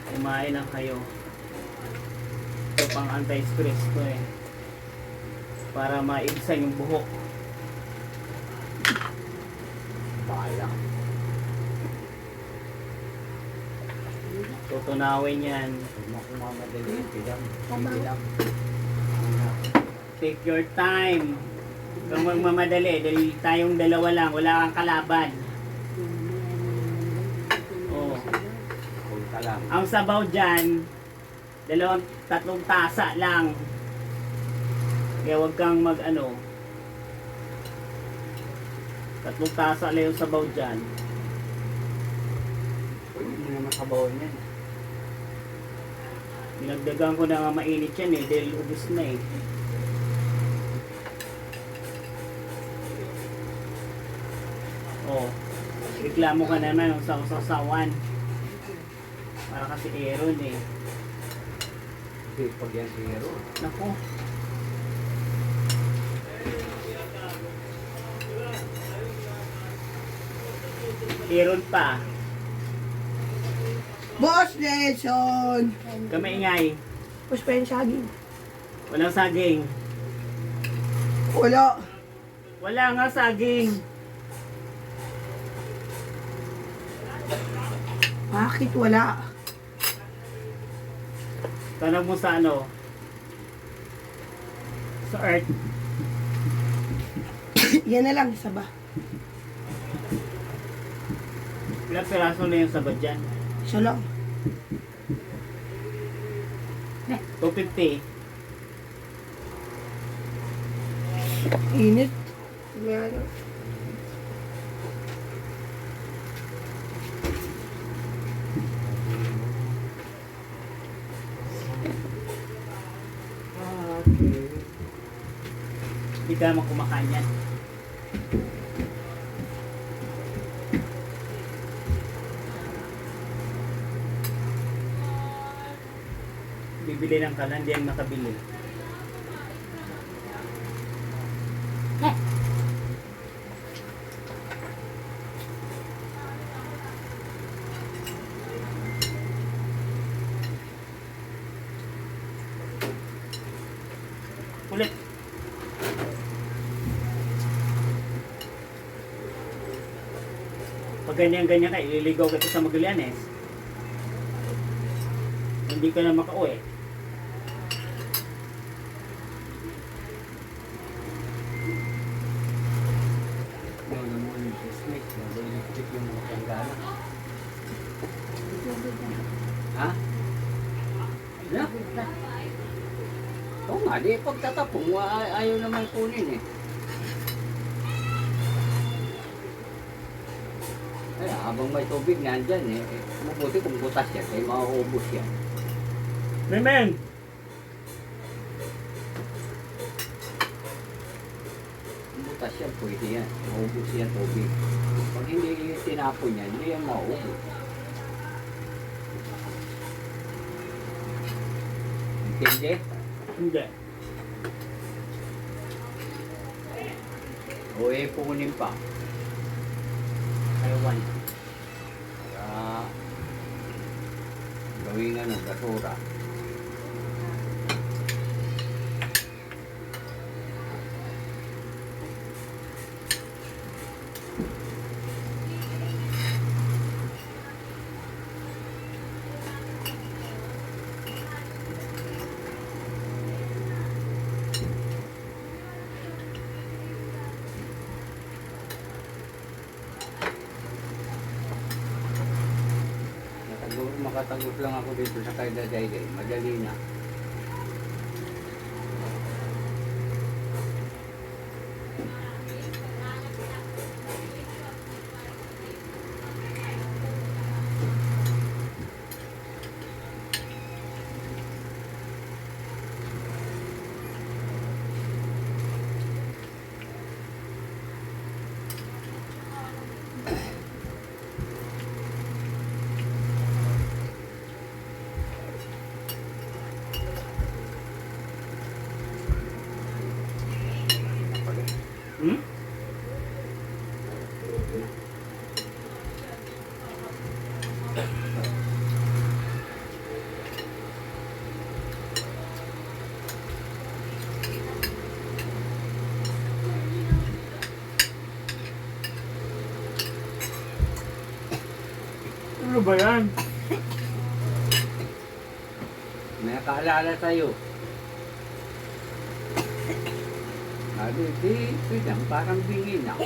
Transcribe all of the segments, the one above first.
Kumain lang kayo. Ito pang anti-stress ko eh. Para maibsan yung buhok. Bala. Tutunawin yan. Huwag mo kumamadali. Tigang. Sige lang. Take your time. Huwag kang magmamadali. Dahil tayong dalawa lang. Wala kang kalaban. Oh. Punta lang. Ang sabaw dyan, tatlong tasa lang. Kaya huwag kang tatlong tasa lang yung sabaw dyan. Pwede mo naman sabawan yan. Dinagdagan ko na nga mainit yan eh, dahil ubos na eh. Oh, reklamo ka naman ng sasawan. Para kasi Aaron eh. Kasi pag yan si Hero. Naku. Aaron pa. Boss Nelson! Kami ingay. Boss pa yung saging. Walang saging. Wala. Wala nga saging. Bakit wala? Tanong mo sa sa earth. Yan na lang, isa ba? Ilang piraso na yung sabad dyan? Isa lang. 250. Init. Ano? Hindi ka naman kumakain yan. Bibili ng kalan, hindi ang nakabili. Ulit. Pag ganyan-ganyan ka, ililigaw kita sa Magallanes. Hindi ka na makauwi. Yung naman yung snake. Nag-electric yung mga panggana. Ha? Na? Oo nga, di pagtatapong, ayaw naman kunin eh. Ay, habang may tubig nandyan eh, mabuti kung butas yan, ay mauubos yan. Memen! Kung butas yan, pwede yan. Mauubos yan tubig. Pag hindi tinapon yan, hindi yan mauubos. Intindi? Hindi. O eh, pukunin pa. Taiwan. Para gawin basura. Makatagot lang ako dito sa Kaida Dayday. Madali na. Hmm? Ano ba yan? May nakaalala sa'yo. Sabi, di lang, parang bingi na.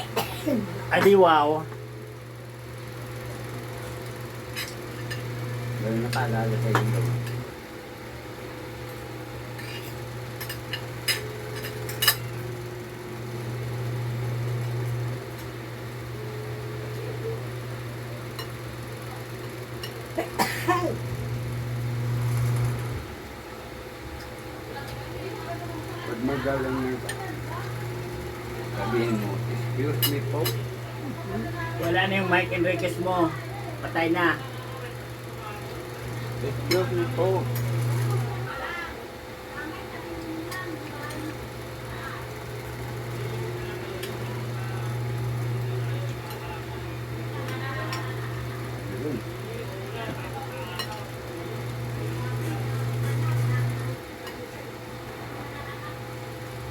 Adi wow. May nakaalala sa'yo daw. Pag magalang niya, sabihin mo, excuse me po. Wala na yung Mike Enriquez mo. Patay na. Excuse me po. Yun.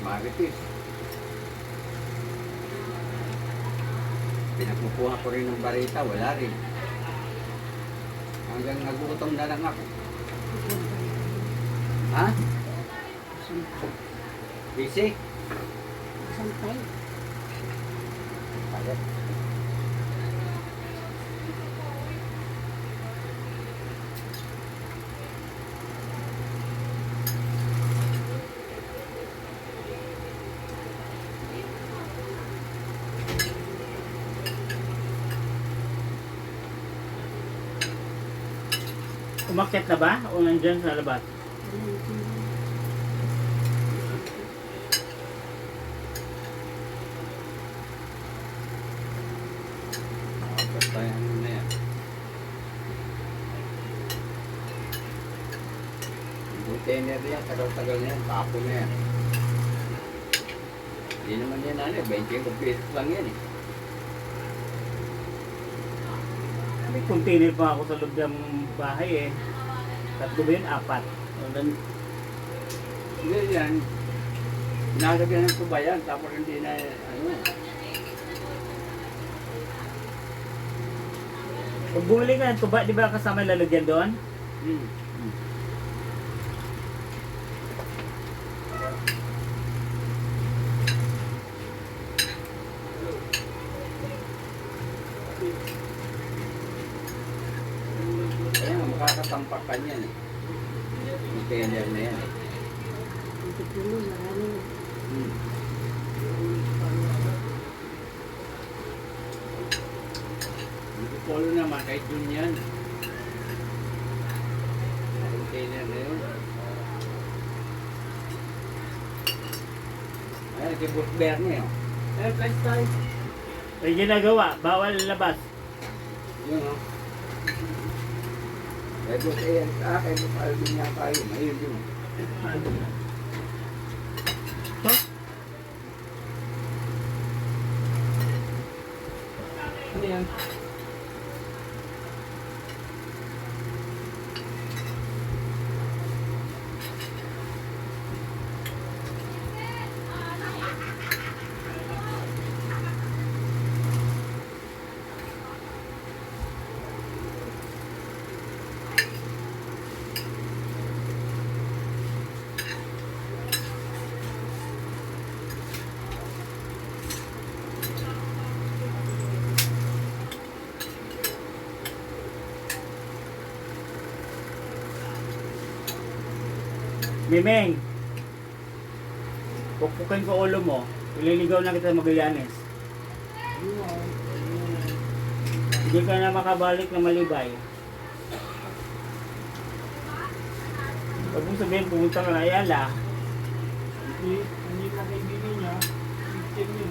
Marites. Pinakukuha ko rin ng barita, wala rin. Hanggang nagutom na lang ako. Ha? Busy? Sampay. Bakit? Umakyat na ba? O nandyan sa labas? Basta yan na yan. Yung container na yan, tagal-tagal na yan, tapo na yan. Hindi naman yan 20 pesos lang yan eh. May container pa ako sa loob ng bahay eh. Tatlo ba yun? 4. Hindi yan. Nalagyan ng tuba yan, tapos hindi na, ano. Pag bumili ka ng tuba, di ba kasama yung lalagyan doon? Hmm. Kaya makakatampak ka niyan eh. Container na yan eh. Ito puno, marami. Hmm. Hindi polo naman, kahit yun yan. Container na yun. Ay, kay Boss Bernie oh. Eh, flash tayo. May ginagawa, bawal labas. Yun oh. Kay Boss Ian, kay Boss Alvin niya tayo. Ayun yun. So, Ano yan? Mimeng, pukpukin ko ulo mo. Ililigaw na kita Magallanes. Hindi ka na makabalik na malibay. Huwag mong sabihin, pumunta ka na Ayala. Hindi pa kaibigan niya, victim yun.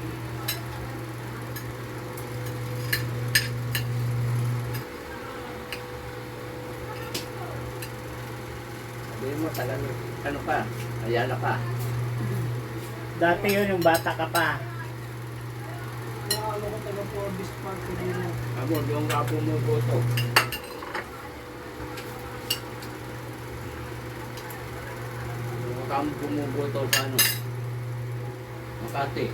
Sabihin mo talaga, ano pa? Ayala pa. Dati yun, yung bata ka pa. Kaya ano ko taga po, this part ko din. Amo, yung nga bumuboto. Yung kang bumuboto sa ano? Makati.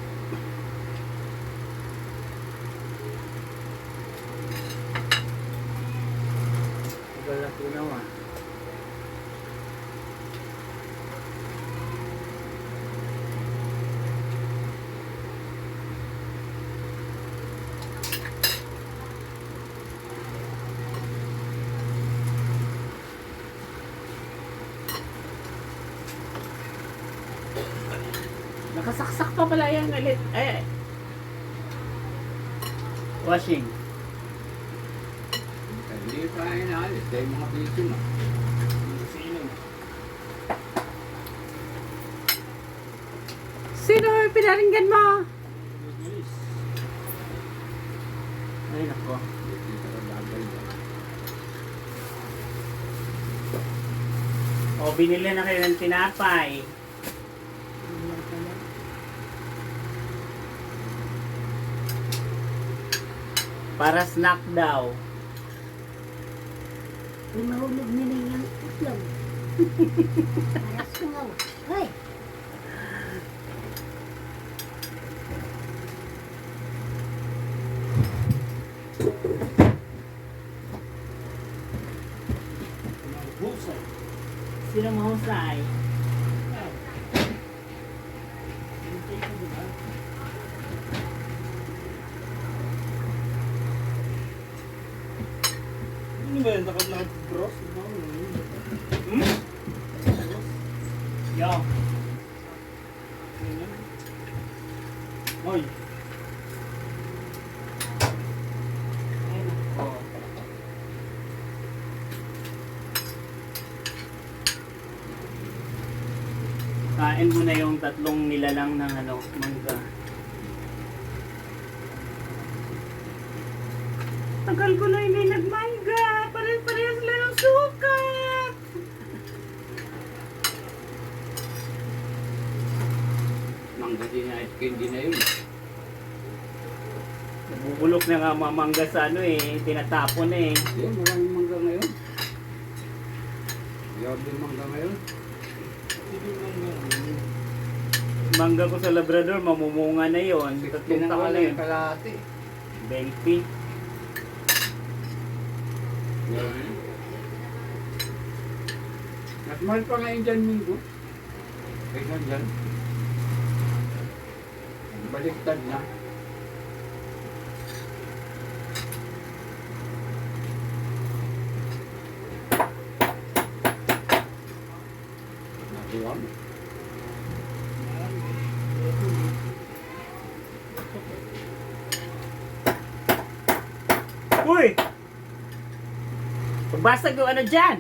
pala tunaw ah. Nakasaksak pa pala yung ulit. Ay. Washing. Hindi pa inaalis. Dahil mga piso na. Sino? Sino yung pinaringgan mo? Bilis. Ay nako. Hindi ka lagal yan. O binili na kayo ng tinapay. Yan pala. Para snack daw. Ay, mahulog nila yung itlog. Para sungaw. Hoy! Husay. Sino mahusay? Ah. Hintay ka diba? Ano ba yan? Naka-cross? Hmm? Yo. Ganyan. Hoy. Ay nako. Kain mo na yung tatlong nilalang ng ano, mangga. Tagal ko na hindi nagmangga. Parehas lang ng sukat. Mangga din na, skin din na yun. Nabubulok na nga mga mangga sa ano eh. Tinatapon eh. Yan, maraming mangga ngayon. Grabe yung mangga ngayon. Hindi lang yan. Mangga ko sa Labrador, mamumunga na yon. Tatlong taon Tinawala na yung yun. kalahati. 20. Yan. Mas mahal pa nga yung dyan minggo. Kaya dyan. Baliktad na. Nakuha mo. Uy! Pagbasag yung ano dyan!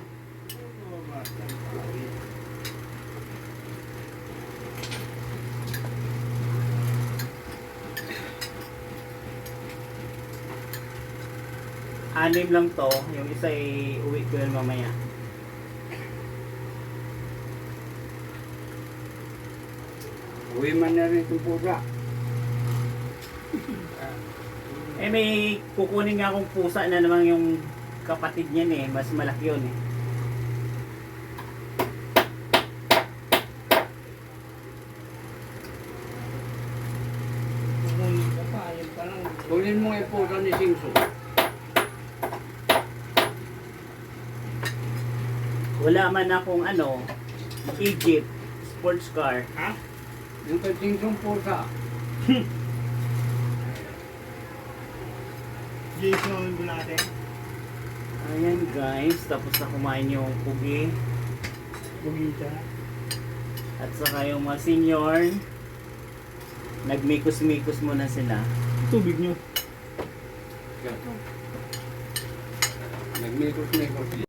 Anim lang to. Yung isa ay uwi ko yun mamaya. Uwi man na rin itong pusa. Eh may kukunin nga akong pusa na naman yung kapatid niyan eh. Mas malaki yun eh. Kukunin ka pa, ayun pa lang. Kunin mo yung pusa ni Singso. Wala man akong ano, Egypt sports car. Ha? Yung kay Singsong pusa. Jason Bulate. Ayan guys, tapos na kumain yung pugi. Bugita. At saka yung mga senior, nagmikos-mikos muna sila. Tubig nyo. Nagmikos-mikos.